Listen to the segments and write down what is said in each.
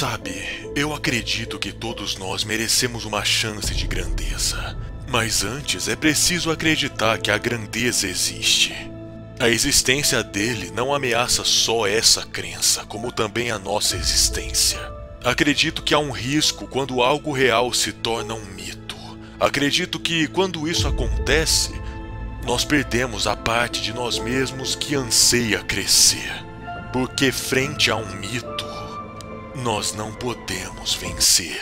Sabe, eu acredito que todos nós merecemos uma chance de grandeza. Mas antes é preciso acreditar que a grandeza existe. A existência dele não ameaça só essa crença, como também a nossa existência. Acredito que há um risco quando algo real se torna um mito. Acredito que quando isso acontece, nós perdemos a parte de nós mesmos que anseia crescer. Porque frente a um mito, nós não podemos vencer.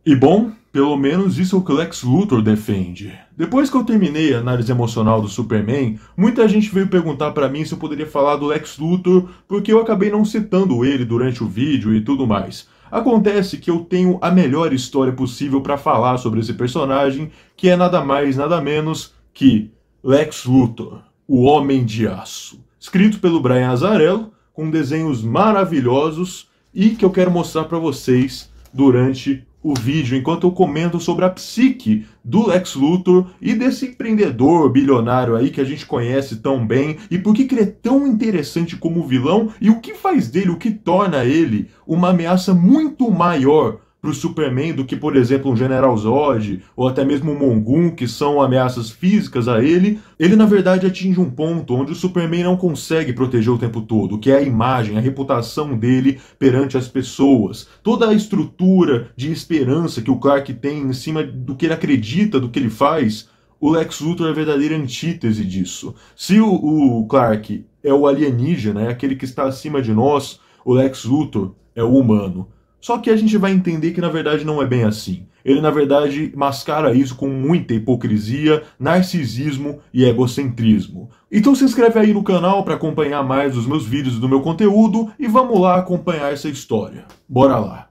E bom, pelo menos isso é o que o Lex Luthor defende. Depois que eu terminei a análise emocional do Superman, muita gente veio perguntar pra mim se eu poderia falar do Lex Luthor, porque eu acabei não citando ele durante o vídeo e tudo mais. Acontece que eu tenho a melhor história possível pra falar sobre esse personagem, que é nada mais, nada menos que Lex Luthor, o Homem de Aço. Escrito pelo Brian Azzarello, com desenhos maravilhosos e que eu quero mostrar pra vocês durante o vídeo, enquanto eu comento sobre a psique do Lex Luthor e desse empreendedor bilionário aí que a gente conhece tão bem, e por que ele é tão interessante como vilão e o que faz dele, o que torna ele uma ameaça muito maior para o Superman do que, por exemplo, um General Zod ou até mesmo um Mongun, que são ameaças físicas a ele. Ele, na verdade, atinge um ponto onde o Superman não consegue proteger o tempo todo, que é a imagem, a reputação dele perante as pessoas. Toda a estrutura de esperança que o Clark tem em cima do que ele acredita, do que ele faz, o Lex Luthor é a verdadeira antítese disso. Se o Clark é o alienígena, é aquele que está acima de nós, o Lex Luthor é o humano. Só que a gente vai entender que na verdade não é bem assim. Ele na verdade mascara isso com muita hipocrisia, narcisismo e egocentrismo. Então se inscreve aí no canal para acompanhar mais os meus vídeos do meu conteúdo e vamos lá acompanhar essa história. Bora lá!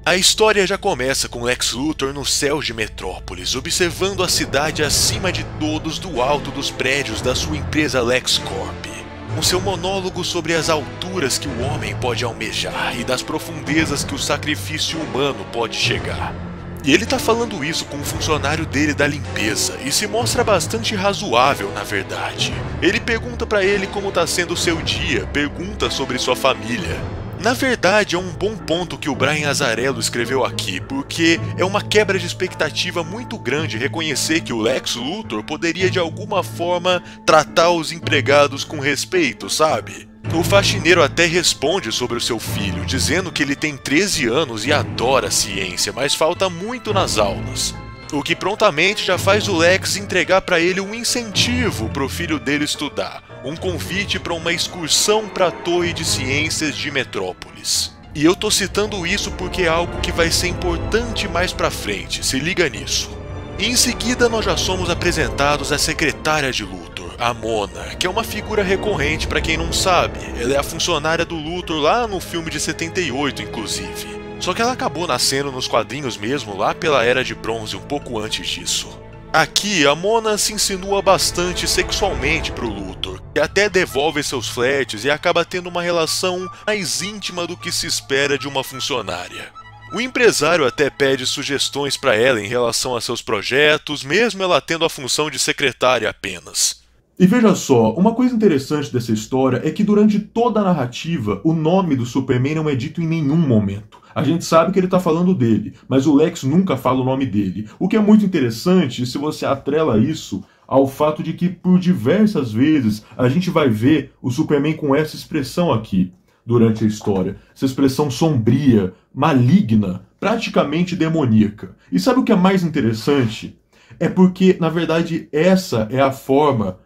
A história já começa com Lex Luthor no céu de Metrópolis, observando a cidade acima de todos do alto dos prédios da sua empresa LexCorp. Com seu monólogo sobre as alturas que o homem pode almejar e das profundezas que o sacrifício humano pode chegar. E ele tá falando isso com um funcionário dele da limpeza e se mostra bastante razoável, na verdade. Ele pergunta pra ele como tá sendo o seu dia, pergunta sobre sua família. Na verdade, é um bom ponto que o Brian Azzarello escreveu aqui, porque é uma quebra de expectativa muito grande reconhecer que o Lex Luthor poderia de alguma forma tratar os empregados com respeito, sabe? O faxineiro até responde sobre o seu filho, dizendo que ele tem 13 anos e adora ciência, mas falta muito nas aulas. O que prontamente já faz o Lex entregar para ele um incentivo para o filho dele estudar, um convite para uma excursão para a Torre de Ciências de Metrópolis. E eu tô citando isso porque é algo que vai ser importante mais pra frente, se liga nisso. E em seguida nós já somos apresentados à secretária de Luthor, a Mona, que é uma figura recorrente para quem não sabe. Ela é a funcionária do Luthor lá no filme de 78, inclusive. Só que ela acabou nascendo nos quadrinhos mesmo lá pela Era de Bronze, um pouco antes disso. Aqui, a Mona se insinua bastante sexualmente pro Luthor, que até devolve seus flertes e acaba tendo uma relação mais íntima do que se espera de uma funcionária. O empresário até pede sugestões para ela em relação a seus projetos, mesmo ela tendo a função de secretária apenas. E veja só, uma coisa interessante dessa história é que durante toda a narrativa, o nome do Superman não é dito em nenhum momento. A gente sabe que ele está falando dele, mas o Lex nunca fala o nome dele. O que é muito interessante se você atrela isso ao fato de que por diversas vezes a gente vai ver o Superman com essa expressão aqui durante a história. Essa expressão sombria, maligna, praticamente demoníaca. E sabe o que é mais interessante? É porque, na verdade, essa é a forma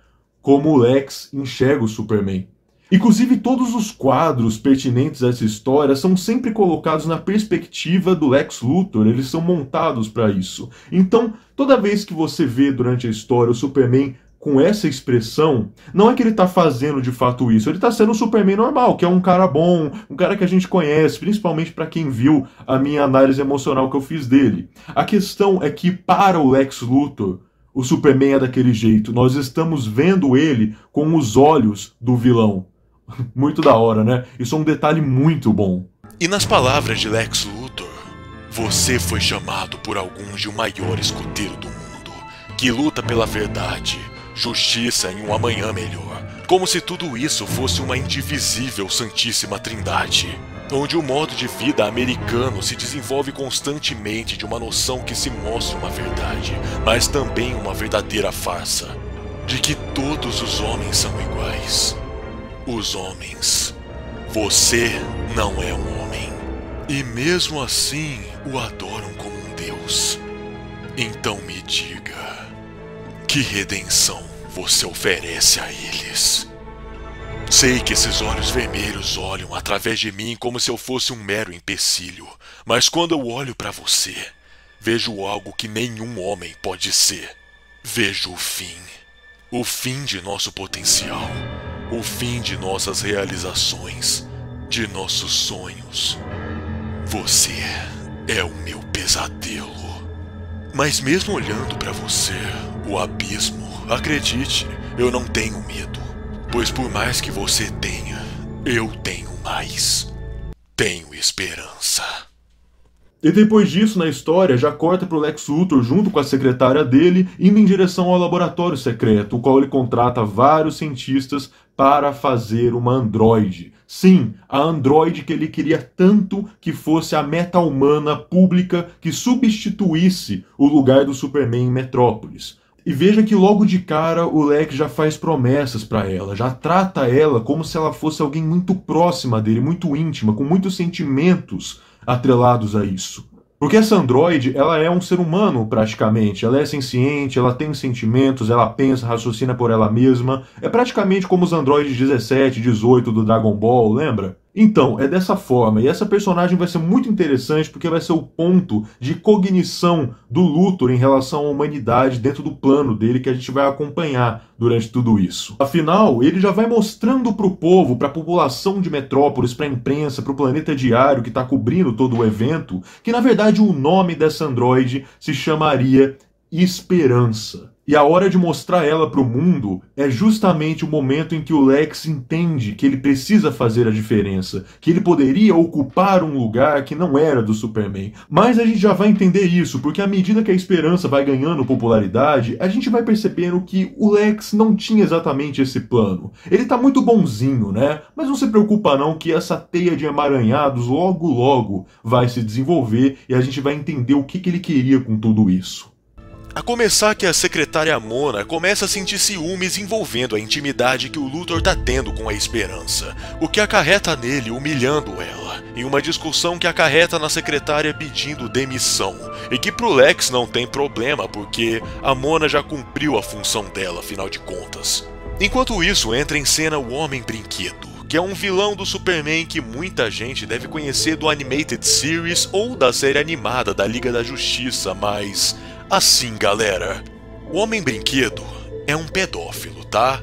como o Lex enxerga o Superman. Inclusive, todos os quadros pertinentes a essa história são sempre colocados na perspectiva do Lex Luthor, eles são montados para isso. Então, toda vez que você vê durante a história o Superman com essa expressão, não é que ele está fazendo de fato isso, ele está sendo o Superman normal, que é um cara bom, um cara que a gente conhece, principalmente para quem viu a minha análise emocional que eu fiz dele. A questão é que, para o Lex Luthor, o Superman é daquele jeito, nós estamos vendo ele com os olhos do vilão. Muito da hora, né? Isso é um detalhe muito bom. E nas palavras de Lex Luthor, você foi chamado por alguns de o maior escudeiro do mundo, que luta pela verdade, justiça em um amanhã melhor, como se tudo isso fosse uma indivisível Santíssima Trindade. onde o modo de vida americano se desenvolve constantemente de uma noção que se mostra uma verdade, mas também uma verdadeira farsa, de que todos os homens são iguais. Os homens. Você não é um homem. E mesmo assim o adoram como um deus. Então me diga, que redenção você oferece a eles? Sei que esses olhos vermelhos olham através de mim como se eu fosse um mero empecilho, mas quando eu olho para você, vejo algo que nenhum homem pode ser. Vejo o fim de nosso potencial, o fim de nossas realizações, de nossos sonhos. Você é o meu pesadelo. Mas mesmo olhando para você, o abismo, acredite, eu não tenho medo. Pois por mais que você tenha, eu tenho mais. Tenho esperança. E depois disso, na história, já corta pro Lex Luthor junto com a secretária dele, indo em direção ao laboratório secreto, o qual ele contrata vários cientistas para fazer uma androide. Sim, a androide que ele queria tanto que fosse a meta-humana pública que substituísse o lugar do Superman em Metrópolis. E veja que logo de cara o Lex já faz promessas para ela, já trata ela como se ela fosse alguém muito próxima dele, muito íntima, com muitos sentimentos atrelados a isso. Porque essa androide, ela é um ser humano praticamente, ela é senciente, ela tem sentimentos, ela pensa, raciocina por ela mesma, é praticamente como os androides 17, 18 do Dragon Ball, lembra? Então, é dessa forma, e essa personagem vai ser muito interessante porque vai ser o ponto de cognição do Luthor em relação à humanidade dentro do plano dele que a gente vai acompanhar durante tudo isso. Afinal, ele já vai mostrando para o povo, para a população de Metrópolis, para a imprensa, para o Planeta Diário que está cobrindo todo o evento, que na verdade o nome dessa androide se chamaria Esperança. E a hora de mostrar ela para o mundo é justamente o momento em que o Lex entende que ele precisa fazer a diferença, que ele poderia ocupar um lugar que não era do Superman. Mas a gente já vai entender isso, porque à medida que a Esperança vai ganhando popularidade, a gente vai percebendo que o Lex não tinha exatamente esse plano. Ele tá muito bonzinho, né? Mas não se preocupa não que essa teia de emaranhados logo vai se desenvolver e a gente vai entender o que ele queria com tudo isso. A começar que a secretária Mona começa a sentir ciúmes envolvendo a intimidade que o Luthor tá tendo com a Esperança, o que acarreta nele humilhando ela, em uma discussão que acarreta na secretária pedindo demissão, e que pro Lex não tem problema porque a Mona já cumpriu a função dela, afinal de contas. Enquanto isso, entra em cena o Homem Brinquedo, que é um vilão do Superman que muita gente deve conhecer do Animated Series ou da série animada da Liga da Justiça, mas... assim, galera, o Homem Brinquedo é um pedófilo, tá?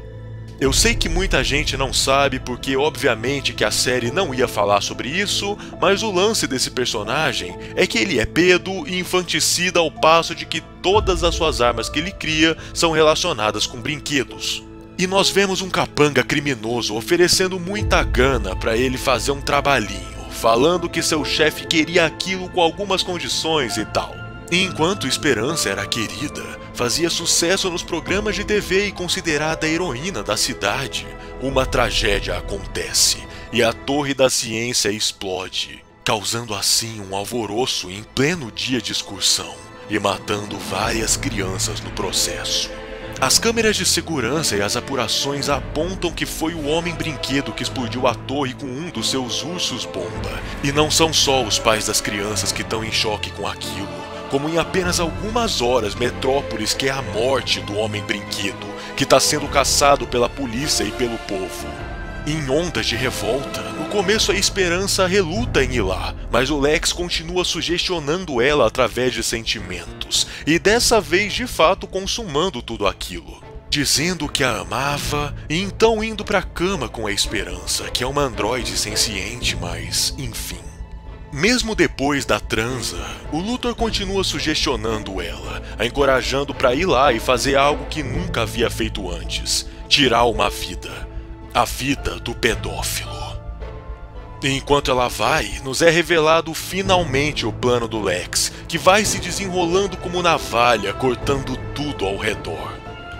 Eu sei que muita gente não sabe porque obviamente que a série não ia falar sobre isso, mas o lance desse personagem é que ele é pedo e infanticida ao passo de que todas as suas armas que ele cria são relacionadas com brinquedos. E nós vemos um capanga criminoso oferecendo muita grana para ele fazer um trabalhinho, falando que seu chefe queria aquilo com algumas condições e tal. E enquanto Esperança era querida, fazia sucesso nos programas de TV e considerada a heroína da cidade, uma tragédia acontece e a Torre da Ciência explode, causando assim um alvoroço em pleno dia de excursão e matando várias crianças no processo. As câmeras de segurança e as apurações apontam que foi o Homem Brinquedo que explodiu a torre com um dos seus ursos-bomba. E não são só os pais das crianças que estão em choque com aquilo, como em apenas algumas horas Metrópolis quer a morte do Homem Brinquedo, que está sendo caçado pela polícia e pelo povo. Em ondas de revolta, no começo a Esperança reluta em ir lá, mas o Lex continua sugestionando ela através de sentimentos, e dessa vez de fato consumando tudo aquilo, dizendo que a amava e então indo pra cama com a Esperança, que é uma androide senciente, mas enfim. Mesmo depois da transa, o Luthor continua sugestionando ela, a encorajando pra ir lá e fazer algo que nunca havia feito antes, tirar uma vida. A vida do pedófilo. Enquanto ela vai, nos é revelado finalmente o plano do Lex, que vai se desenrolando como navalha, cortando tudo ao redor.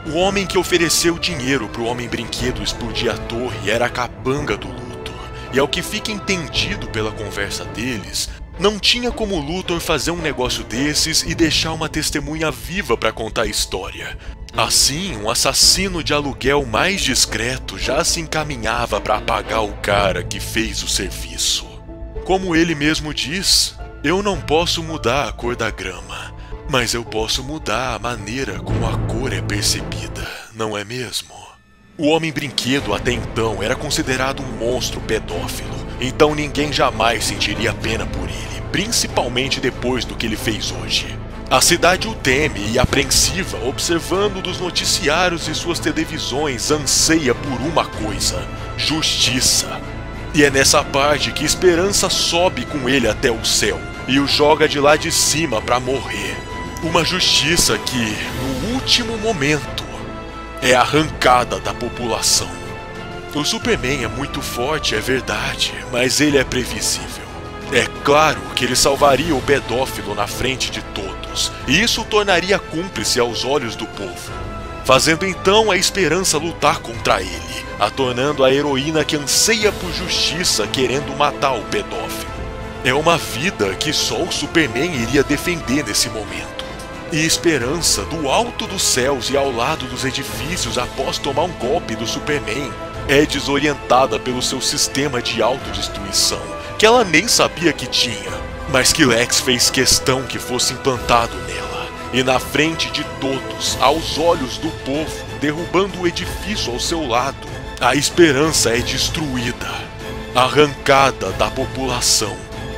O homem que ofereceu dinheiro para o Homem Brinquedo explodir a torre era a capanga do Luthor, E ao que fica entendido pela conversa deles, não tinha como o Luthor fazer um negócio desses e deixar uma testemunha viva para contar a história. Assim, um assassino de aluguel mais discreto já se encaminhava para apagar o cara que fez o serviço. Como ele mesmo diz, eu não posso mudar a cor da grama, mas eu posso mudar a maneira como a cor é percebida, não é mesmo? O Homem-Brinquedo até então era considerado um monstro pedófilo, então ninguém jamais sentiria pena por ele, principalmente depois do que ele fez hoje. A cidade o teme e, apreensiva, observando dos noticiários e suas televisões, anseia por uma coisa: justiça. E é nessa parte que Esperança sobe com ele até o céu e o joga de lá de cima para morrer. Uma justiça que, no último momento, é arrancada da população. O Superman é muito forte, é verdade, mas ele é previsível. É claro que ele salvaria o pedófilo na frente de todos, e isso o tornaria cúmplice aos olhos do povo, fazendo então a Esperança lutar contra ele, a tornando a heroína que anseia por justiça querendo matar o pedófilo. É uma vida que só o Superman iria defender nesse momento. E Esperança, do alto dos céus e ao lado dos edifícios após tomar um golpe do Superman, é desorientada pelo seu sistema de autodestruição, que ela nem sabia que tinha, mas que Lex fez questão que fosse implantado nela. E na frente de todos, aos olhos do povo, derrubando o edifício ao seu lado, a Esperança é destruída, arrancada da população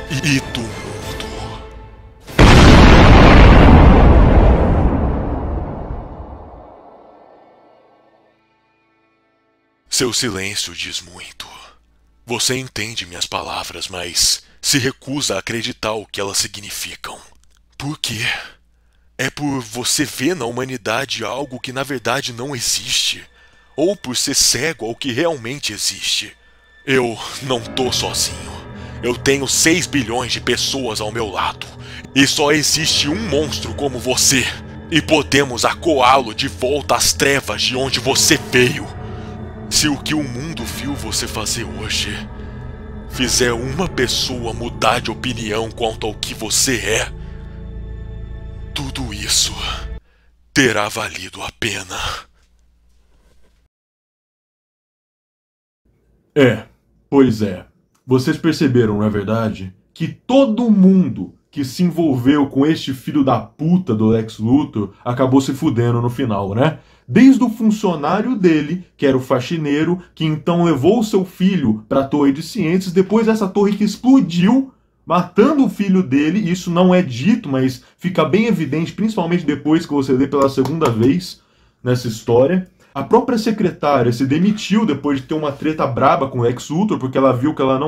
e do mundo. Seu silêncio diz muito. Você entende minhas palavras, mas se recusa a acreditar o que elas significam. Por quê? É por você ver na humanidade algo que na verdade não existe? Ou por ser cego ao que realmente existe? Eu não tô sozinho. Eu tenho 6 bilhões de pessoas ao meu lado. E só existe um monstro como você. E podemos acuá-lo de volta às trevas de onde você veio. Se o que o mundo viu você fazer hoje fizer uma pessoa mudar de opinião quanto ao que você é, tudo isso terá valido a pena. Pois é. Vocês perceberam, não é verdade, que todo mundo que se envolveu com este filho da puta do Lex Luthor acabou se fudendo no final, né? Desde o funcionário dele, que era o faxineiro, que então levou o seu filho para a torre de ciências, depois essa torre que explodiu, matando o filho dele. Isso não é dito, mas fica bem evidente, principalmente depois que você lê pela segunda vez nessa história. A própria secretária se demitiu depois de ter uma treta braba com o Lex Luthor, porque ela viu que ela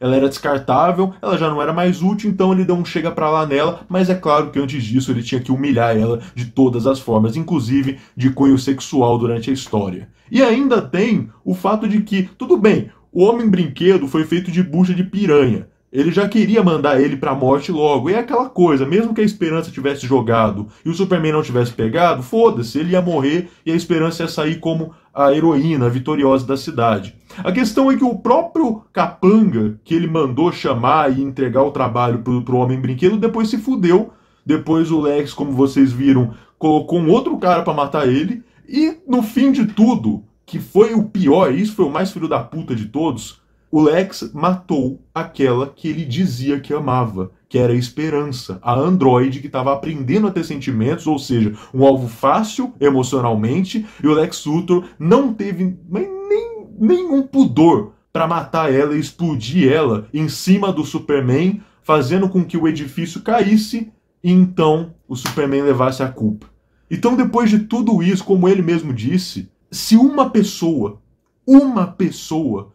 era descartável, ela já não era mais útil, então ele deu um chega pra lá nela, mas é claro que antes disso ele tinha que humilhar ela de todas as formas, inclusive de cunho sexual durante a história. E ainda tem o fato de que, tudo bem, o Homem-Brinquedo foi feito de bucha de piranha. Ele já queria mandar ele pra morte logo. E é aquela coisa, mesmo que a Esperança tivesse jogado e o Superman não tivesse pegado, foda-se, ele ia morrer e a Esperança ia sair como a heroína vitoriosa da cidade. A questão é que o próprio capanga que ele mandou chamar e entregar o trabalho pro Homem-Brinquedo depois se fudeu. Depois o Lex, como vocês viram, colocou um outro cara pra matar ele. E no fim de tudo, que foi o pior, isso foi o mais filho da puta de todos, o Lex matou aquela que ele dizia que amava, que era a Esperança, a androide que estava aprendendo a ter sentimentos, ou seja, um alvo fácil emocionalmente, e o Lex Luthor não teve nenhum pudor para matar ela e explodir ela em cima do Superman, fazendo com que o edifício caísse e então o Superman levasse a culpa. Então, depois de tudo isso, como ele mesmo disse, se uma pessoa,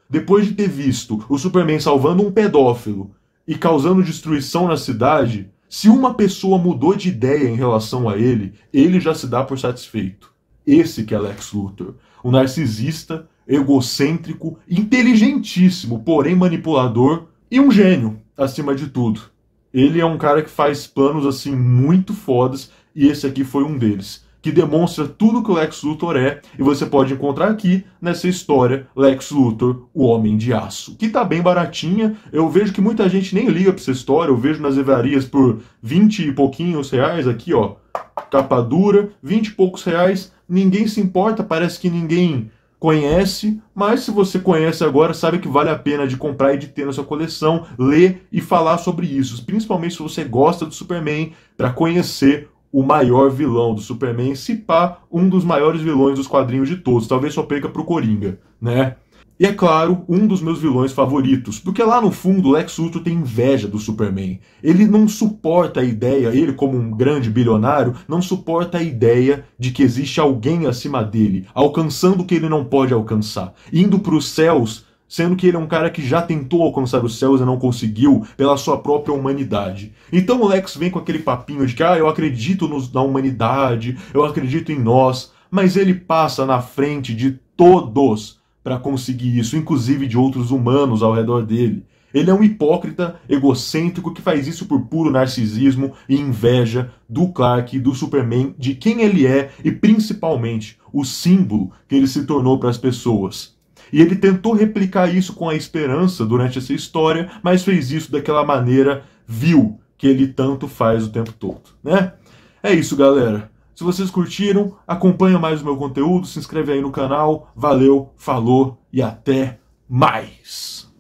depois de ter visto o Superman salvando um pedófilo e causando destruição na cidade, se uma pessoa mudou de ideia em relação a ele, ele já se dá por satisfeito. Esse que é Lex Luthor, um narcisista, egocêntrico, inteligentíssimo, porém manipulador e um gênio, acima de tudo. Ele é um cara que faz planos assim muito fodas e esse aqui foi um deles. que demonstra tudo que o Lex Luthor é, e você pode encontrar aqui nessa história Lex Luthor, o Homem de Aço, que tá bem baratinha. Eu vejo que muita gente nem liga pra essa história, eu vejo nas livrarias por 20 e pouquinhos reais aqui, ó, capa dura, 20 e poucos reais, ninguém se importa, parece que ninguém conhece, mas se você conhece agora, sabe que vale a pena de comprar e de ter na sua coleção, ler e falar sobre isso, principalmente se você gosta do Superman, para conhecer o maior vilão do Superman, se pá, um dos maiores vilões dos quadrinhos de todos, talvez só perca pro Coringa, né? E é claro, um dos meus vilões favoritos, porque lá no fundo o Lex Luthor tem inveja do Superman. Ele não suporta a ideia, ele como um grande bilionário, não suporta a ideia de que existe alguém acima dele, alcançando o que ele não pode alcançar, indo para os céus, sendo que ele é um cara que já tentou alcançar os céus e não conseguiu pela sua própria humanidade. Então o Lex vem com aquele papinho de que eu acredito na humanidade, eu acredito em nós, mas ele passa na frente de todos para conseguir isso, inclusive de outros humanos ao redor dele. Ele é um hipócrita egocêntrico que faz isso por puro narcisismo e inveja do Clark, do Superman, de quem ele é e principalmente o símbolo que ele se tornou para as pessoas. E ele tentou replicar isso com a esperança durante essa história, mas fez isso daquela maneira vil que ele tanto faz o tempo todo, né? É isso, galera. Se vocês curtiram, acompanha mais o meu conteúdo, se inscreve aí no canal. Valeu, falou e até mais!